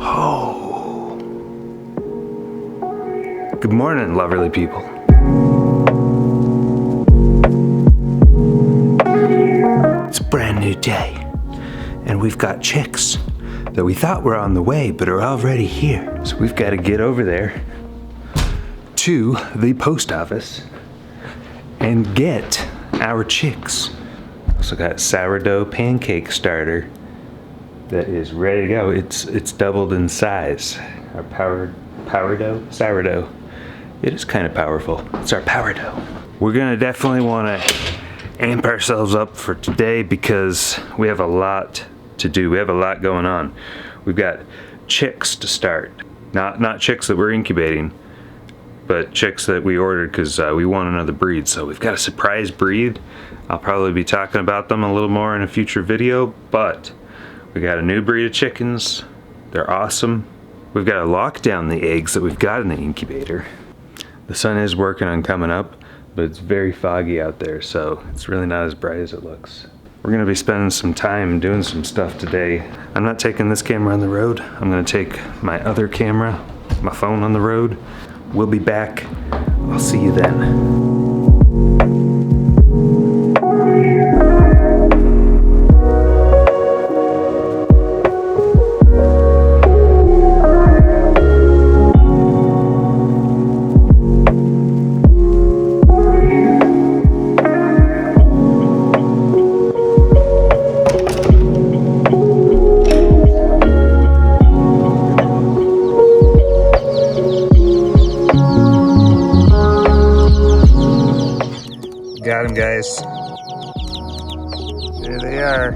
Oh. Good morning, lovely people. It's a brand new day, and we've got chicks that we thought were on the way, but are already here. So we've got to get over there to the post office and get our chicks. Also got sourdough pancake starter that is ready to go. It's doubled in size. Our sourdough. It is kind of powerful. It's our power dough. We're gonna definitely want to amp ourselves up for today because we have a lot to do. We have a lot going on. We've got chicks to start. Not chicks that we're incubating, but chicks that we ordered because we want another breed. So we've got a surprise breed. I'll probably be talking about them a little more in a future video, but we got a new breed of chickens. They're awesome. We've got to lock down the eggs that we've got in the incubator. The sun is working on coming up, but it's very foggy out there, so it's really not as bright as it looks. We're gonna be spending some time doing some stuff today. I'm not taking this camera on the road. I'm gonna take my other camera, my phone on the road. We'll be back. I'll see you then. Got them, guys. There they are.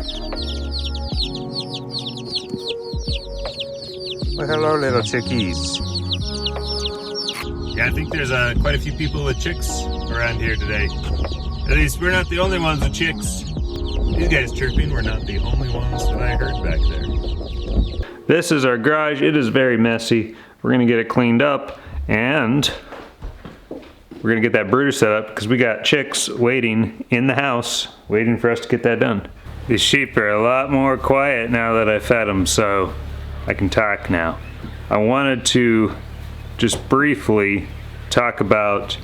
Well, hello, little chickies. Yeah, I think there's quite a few people with chicks around here today. At least we're not the only ones with chicks. These guys chirping, we're not the only ones that I heard back there. This is our garage. It is very messy. We're gonna get it cleaned up, and we're gonna get that brooder set up because we got chicks waiting in the house, waiting for us to get that done. These sheep are a lot more quiet now that I fed them, so I can talk now. I wanted to just briefly talk about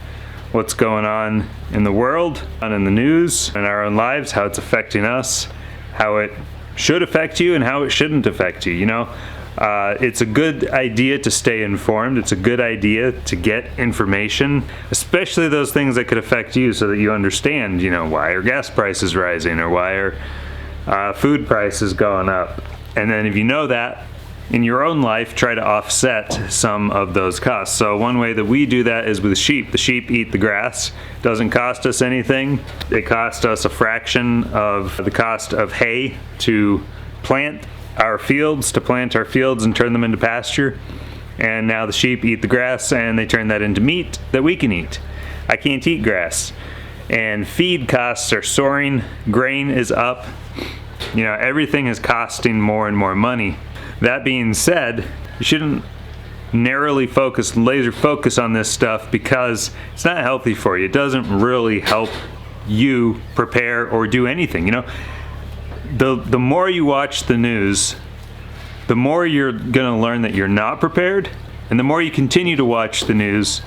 what's going on in the world, and in the news, in our own lives, how it's affecting us, how it should affect you and how it shouldn't affect you, you know? It's a good idea to stay informed. It's a good idea to get information, especially those things that could affect you so that you understand, you know, why are gas prices rising or why are food prices going up. And then if you know that, in your own life, try to offset some of those costs. So one way that we do that is with sheep. The sheep eat the grass. It doesn't cost us anything. It costs us a fraction of the cost of hay to plant our fields and turn them into pasture. And now the sheep eat the grass and they turn that into meat that we can eat. I can't eat grass. And feed costs are soaring. Grain is up. You know, everything is costing more and more money. That being said, you shouldn't narrowly focus, laser focus on this stuff because it's not healthy for you. It doesn't really help you prepare or do anything, you know? The more you watch the news, the more you're gonna learn that you're not prepared, and the more you continue to watch the news,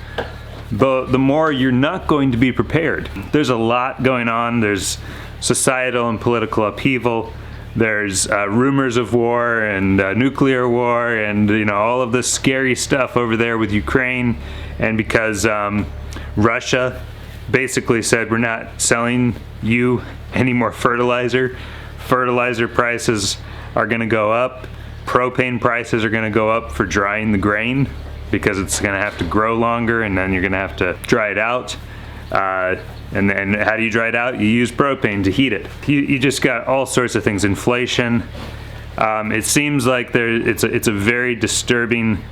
the more you're not going to be prepared. There's a lot going on. There's societal and political upheaval. There's rumors of war and nuclear war and, you know, all of this scary stuff over there with Ukraine. And because Russia basically said, we're not selling you any more fertilizer. Fertilizer prices are going to go up. Propane prices are going to go up for drying the grain because it's going to have to grow longer, and then you're going to have to dry it out. And then how do you dry it out? You use propane to heat it. You just got all sorts of things. Inflation. It seems like it's a very disturbing,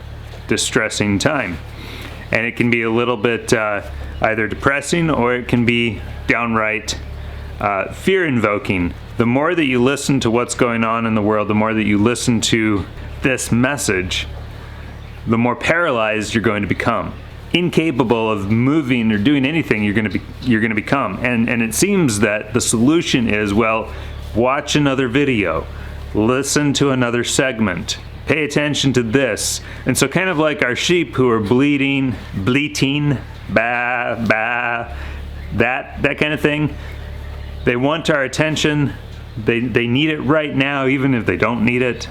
distressing time. And it can be a little bit either depressing or it can be downright fear-invoking. The more that you listen to what's going on in the world, the more that you listen to this message, the more paralyzed you're going to become. Incapable of moving or doing anything you're going to become. And it seems that the solution is, well, watch another video, listen to another segment, Pay attention to this. And so kind of like our sheep who are bleating, ba, ba, that kind of thing. They want our attention. They need it right now, even if they don't need it,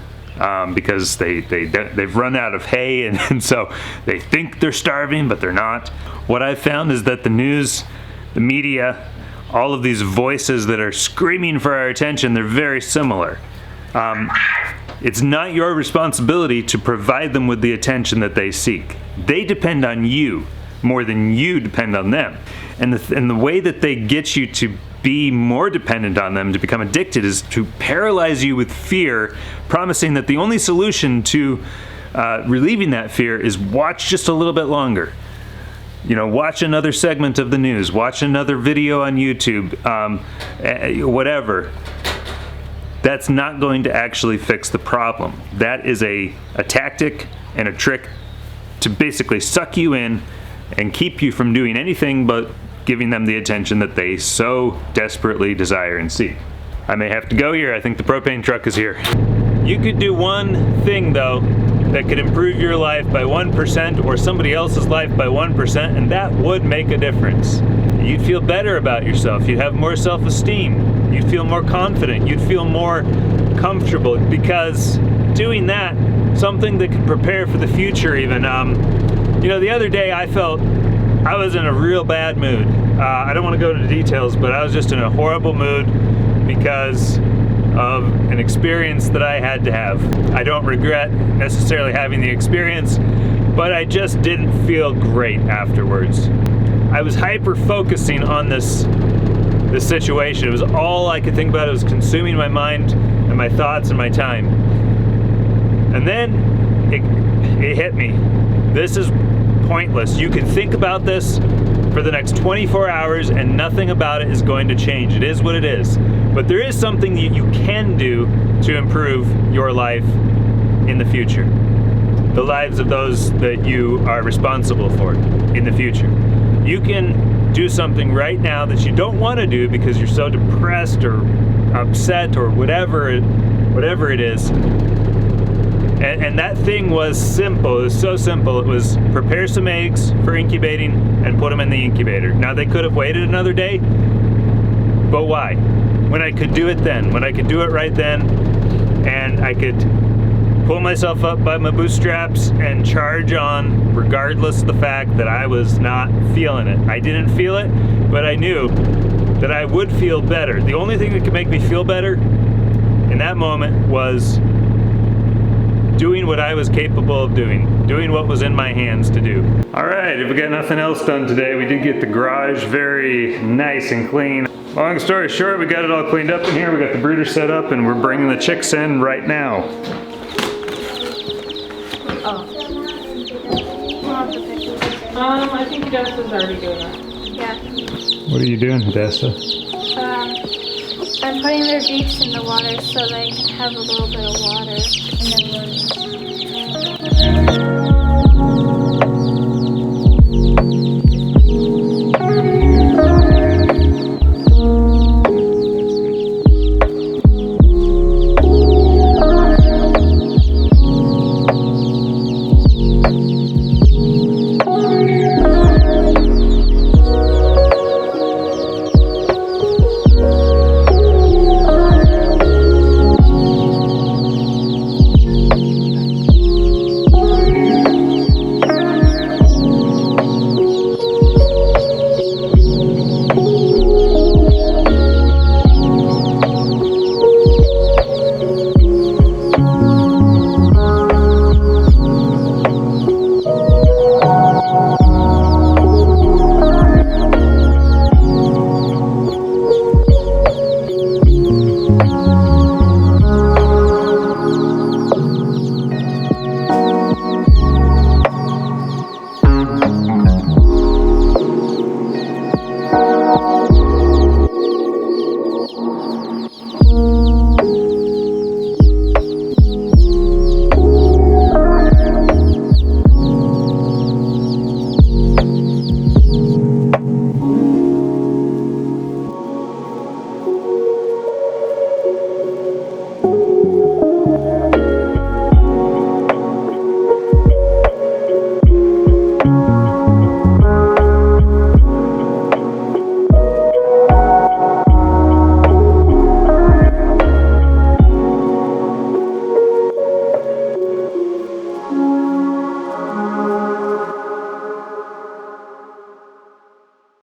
because they've run out of hay, and so they think they're starving, but they're not. What I've found is that the news, the media, all of these voices that are screaming for our attention, they're very similar. It's not your responsibility to provide them with the attention that they seek. They depend on you more than you depend on them. And the way that they get you to be more dependent on them, to become addicted, is to paralyze you with fear, promising that the only solution to relieving that fear is watch just a little bit longer. You know, watch another segment of the news, watch another video on YouTube, whatever. That's not going to actually fix the problem. That is a tactic and a trick to basically suck you in and keep you from doing anything but giving them the attention that they so desperately desire and seek. I may have to go here. I think the propane truck is here. You could do one thing though that could improve your life by 1% or somebody else's life by 1%, and that would make a difference. You'd feel better about yourself. You'd have more self-esteem. You'd feel more confident. You'd feel more comfortable, because doing that, something that could prepare for the future even. You know, the other day I felt I was in a real bad mood. I don't want to go into details, but I was just in a horrible mood because of an experience that I had to have. I don't regret necessarily having the experience, but I just didn't feel great afterwards. I was hyper-focusing on this situation. It was all I could think about. It was consuming my mind and my thoughts and my time. And then it hit me. This is pointless. You can think about this for the next 24 hours and nothing about it is going to change. It is what it is. But there is something that you can do to improve your life in the future. The lives of those that you are responsible for in the future. You can do something right now that you don't want to do because you're so depressed or upset or whatever it is. And that thing was simple. It was so simple. It was prepare some eggs for incubating and put them in the incubator. Now they could have waited another day, but why? When I could do it then, when I could do it right then, and I could pull myself up by my bootstraps and charge on regardless of the fact that I was not feeling it. I didn't feel it, but I knew that I would feel better. The only thing that could make me feel better in that moment was doing what I was capable of doing what was in my hands to do. All right, if we got nothing else done today, we did get the garage very nice and clean. Long story short, we got it all cleaned up in here. We got the brooder set up and we're bringing the chicks in right now. I think Dessa's already doing that. Yeah. What are you doing, Dessa? I'm putting their beaks in the water so they can have a little bit of water, and then